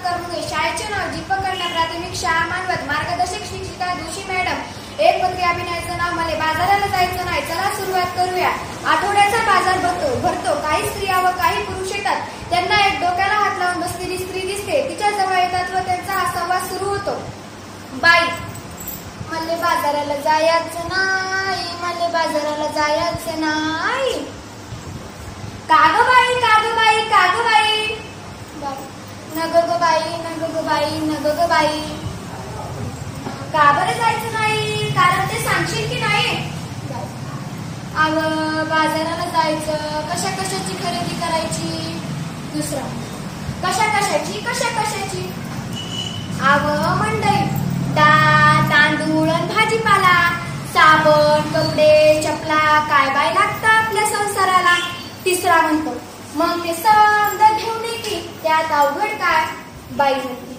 करमुगे. शाळेचे नाव दीपक कन्या प्राथमिक शाळा मानवत. मार्गदर्शक शिक्षिका जोशी मॅडम. एक पत्री अभिनयाचं नाव मले बाजाराला जायचं नाही. चला सुरुवात करूया. आठवड्याचा बाजार भरतो. काही स्त्रिया व काही पुरुष येतात. त्यांना एक डोक्याला हात लावून बसलेली स्त्री दिसते. तिच्या जवळ येतात व त्यांचा हा संवाद सुरू होतो. बाई, मले बाजाराला जायचं नाही. मले बाजाराला जायचं नाही. काग बाई, काग बाई, काग बाई. नग ग बाई, नग ग बाई, नग ग बाई. का बरं जायचं नाही? कारण ते सांगशील की नाही? अग बाजाराला जायचं. कशा कशाची खरेदी करायची? दुसरा, कशा कशाची? कशा कशाची? अग मंडई, डाळ, तांदूळ, भाजीपाला, साबण, कपडे, चपला, काय बाय लागतं आपल्या संसाराला. तिसरा म्हणतो, मग ते समजा घेऊन येते, त्यात अवघड काय? बाई म्हणते,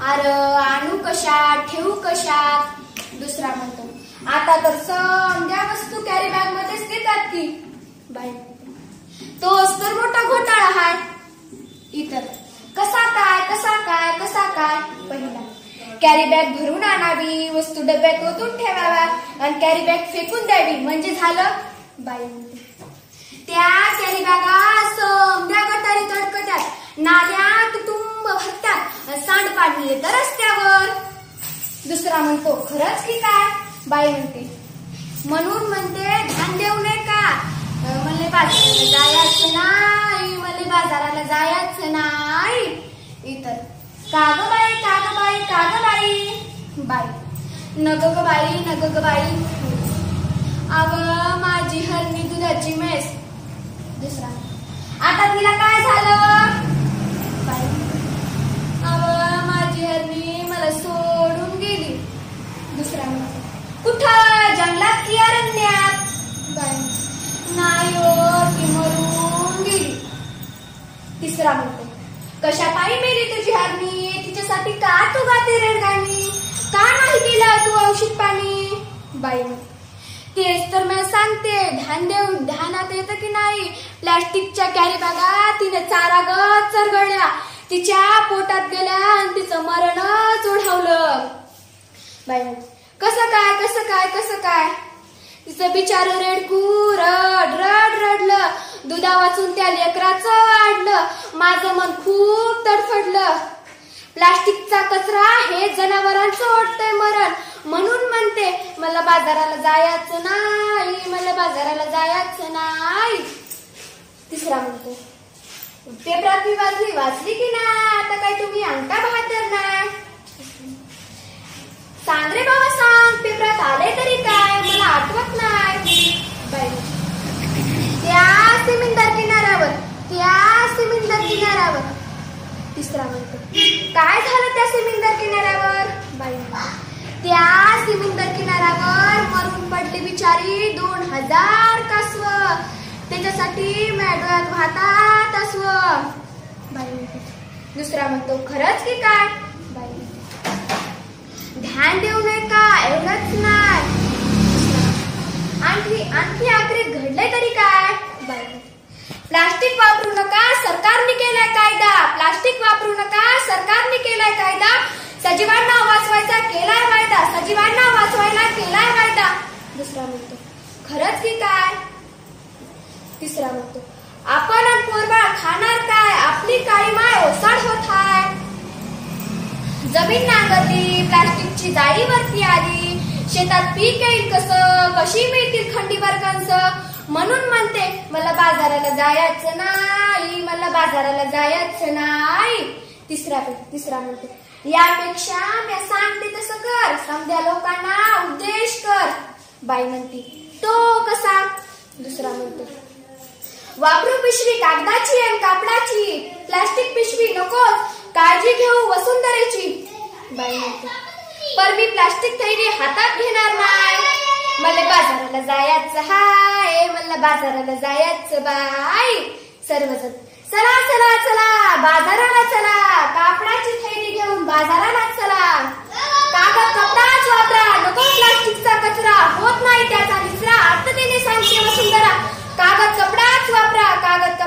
अरे आणू कशात, ठेवू कशात? दुसरा म्हणतो, आता तर समजा वस्तू कॅरी बॅग मध्येच देतात की. बाई म्हणते, तोच तर मोठा घोटाळा हाय. इतर, कसा काय, कसा काय, कसा काय? पहिला, कॅरी बॅग भरून आणावी, वस्तू डब्यात ओतून ठेवाव्या आणि कॅरी बॅग फेकून द्यावी म्हणजे झालं. बाई म्हणते, त्या कॅरी बॅगा समध्या गटारी तडकतात, नाल्यात तुंब भरतात, सांडपाणी येतं रस्त्यावर. दुसरा म्हणतो, खरंच की काय? बाई म्हणते, म्हणून म्हणते ध्यान देऊ नये का? मले बाजाराला जायचं नाही. मले बाजाराला जायचं नाही. इतर, काग बाई, काग बाई, काग बाई. बाई, नग ग बाई, नग ग बाई. अग माझी हरणी दुधाची म्हैस. दुसरा, आता तिला काय झालं? बाई, अग माझी हरणी मला सोडून गेली. दुसरा, कुठं? जंगलात की अरण्यात? बाई, नाही हो, ती मरून गेली. तिसरा म्हणतो, कशा पायी मेली तुझी हरणी? तिच्यासाठी का तू गाते रडगाणी? का नाही केलं तू औषध पाणी? बाई, तेच तर मी सांगते, ध्यान देऊन ध्यानात येतं की नाही? प्लॅस्टिकच्या कॅरी बॅगा तिने चारागत चरगळल्या, तिच्या पोटात गेल्या आणि तिचं मरणच ओढवलं. बाई, कसं काय, कसं काय, कसं काय? तिचं बिचार रेडकू रड रड रडलं. दुधा वाचून त्या लेकराचं वाढलं. माझं मन खूप तडफडलं. प्लास्टिकचा कचरा हे जनावरांचं ओढतंय मरण. म्हणून म्हणते मला बाजाराला जायचं नाही. मला बाजाराला जायचं नाही. तिसरा म्हणतो, पेपरात मी वाचली की नाही? आता काय तुम्ही अंगठा बहादर नाही? सांग रे बाबा सांग, पेपरात आले तरी काय? मला आठवत नाही. बाई, त्या सिमिंदर किनाऱ्यावर, त्या सिमिंदर किनाऱ्यावर. तिसरा म्हणतो, काय झालं त्या सिमिंदर किनाऱ्यावर? बाई, त्या सिमिंदर किनाऱ्यावर मरून पडली बिचारी 2000 कासव. त्याच्यासाठी डोळ्यात वाहतात अस्व. बाई, दुसरा म्हणतो, खरंच की काय? बाई, ध्यान देऊ नये का? एवढंच नाही, आणखी आखरी घडले तरी काय? बाई, प्लास्टिक वापरू नका, सरकारने केलाय कायदा. प्लास्टिक वापरू नका, सरकारने केलाय कायदा. सजीवांना वाचवायचा केलाय कायदा. सजीवांना वाचवायला केलाय कायदा. दुसरा म्हणतो, खरंच की काय? तिसरा म्हणतो, आपण आणि पोरबाळ खाणार काय? आपली काळी माय ओसाड होत हाय. जमीन नांगरली, प्लास्टिकची जाळी वरती आली. शेतात पीक येईल कसं? कशी मिळतील खंडीभर कणसं? म्हणून म्हणते मला बाजाराला जायचं नाही. मला बाजाराला जायचं नाही. तिसरा म्हणते, यापेक्षा मी सांगते तसं कर. समध्या लोकांना उद्देश कर. बाई म्हणते, तो कसा? दुसरा म्हणतो, वापरू पिशवी कागदाची आणि कापडाची. प्लास्टिक पिशवी नकोच, काळजी घेऊ वसुंधरेची. बाई म्हणते, पर मी प्लास्टिक थैली हातात घेणार नाही. मला बाजाराला जायचं हाय. मला बाजाराला जायचं. बाई, सर्वजण चला चला चला बाजाराला चला. कापडाची थैली घेऊन बाजाराला चला. कागद कपडाच वापरा, नको प्लास्टिकचा कचरा. होत नाही त्याचा निचरा. अर्थतेने सांगते वसुंधरा, कागद कपडाच वापरा. कागद